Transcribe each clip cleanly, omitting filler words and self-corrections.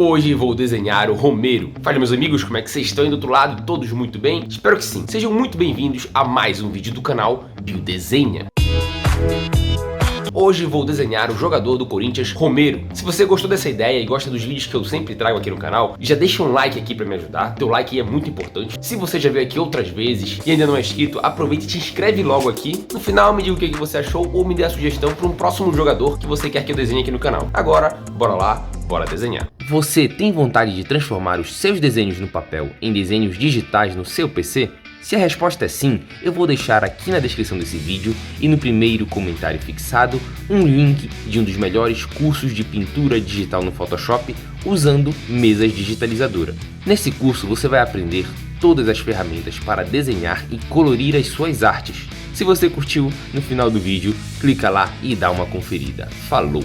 Hoje vou desenhar o Romero. Fala, meus amigos, como é que vocês estão aí do outro lado? Todos muito bem? Espero que sim. Sejam muito bem-vindos a mais um vídeo do canal Desenha. Hoje vou desenhar o jogador do Corinthians, Romero. Se você gostou dessa ideia e gosta dos vídeos que eu sempre trago aqui no canal, já deixa um like aqui pra me ajudar. Teu like é muito importante. Se você já veio aqui outras vezes e ainda não é inscrito, aproveite e te inscreve logo aqui. No final me diga o que você achou ou me dê a sugestão para um próximo jogador que você quer que eu desenhe aqui no canal. Agora, bora lá, bora desenhar. Você tem vontade de transformar os seus desenhos no papel em desenhos digitais no seu PC? Se a resposta é sim, eu vou deixar aqui na descrição desse vídeo e no primeiro comentário fixado um link de um dos melhores cursos de pintura digital no Photoshop usando mesas digitalizadoras. Nesse curso você vai aprender todas as ferramentas para desenhar e colorir as suas artes. Se você curtiu, no final do vídeo, clica lá e dá uma conferida. Falou!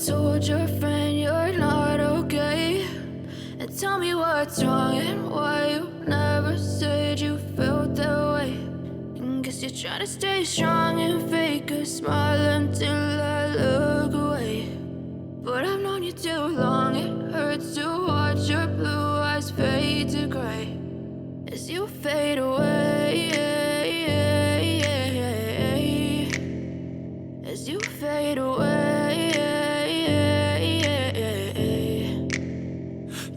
Told your friend you're not okay, and tell me what's wrong and why you never said you felt that way. And guess you're trying to stay strong and fake a smile until I look away. But I've known you too long, it hurts to watch your blue eyes fade to gray as you fade away, as you fade away.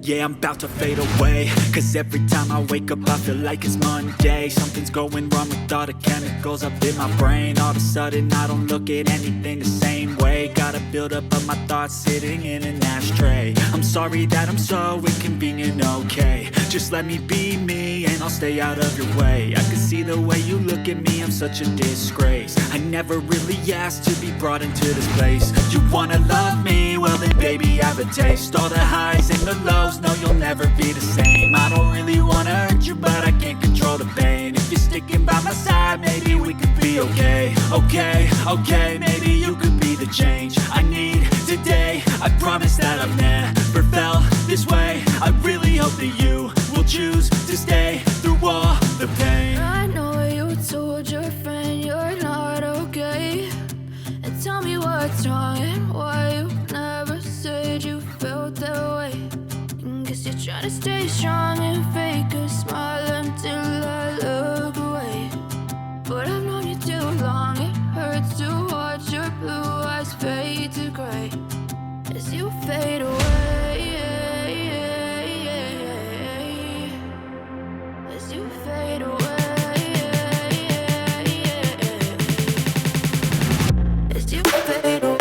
Yeah, I'm about to fade away, cause every time I wake up I feel like it's Monday. Something's going wrong with all the chemicals up in my brain. All of a sudden I don't look at anything the same way. Got a buildup of my thoughts sitting in an ashtray. I'm sorry that I'm so inconvenient, okay. Just let me be me and I'll stay out of your way. I can see the way you look at me, I'm such a disgrace. I never really asked to be brought into this place. You wanna love me? Well then baby I have a taste. All the highs and the lows, no you'll never be the same. I don't really wanna hurt you but I can't control the pain. If you're sticking by my side maybe we could be okay. Okay, maybe you could be the change I need today. I promise that I've never felt this way. I really hope that you will choose to stay through all the pain. I know you told your friend you're not okay, and tell me what's wrong and why you never said you felt that way. And guess you're trying to stay strong and fake a you fade away, as you fade away.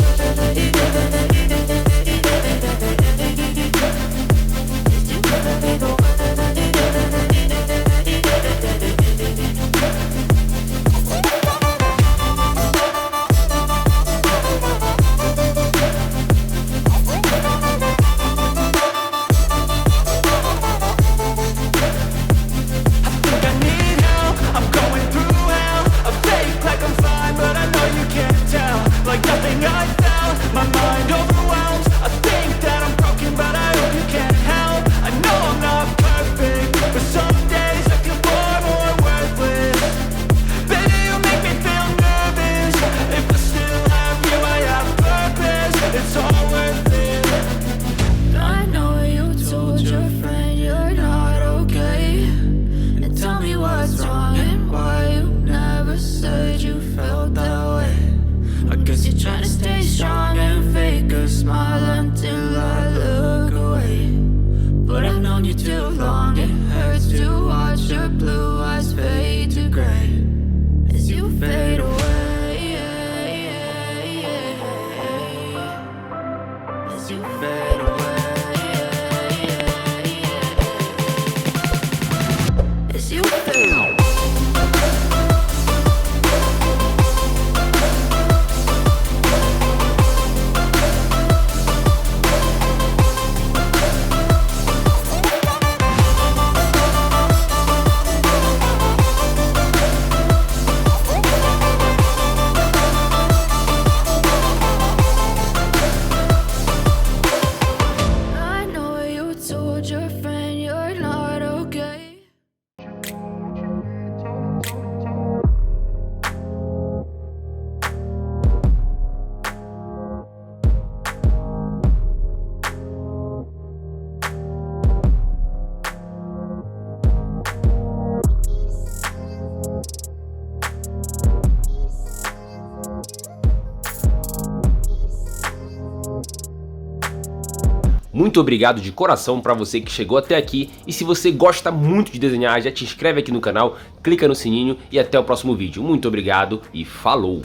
Muito obrigado de coração para você que chegou até aqui, e se você gosta muito de desenhar, já te inscreve aqui no canal, clica no sininho e até o próximo vídeo. Muito obrigado e falou!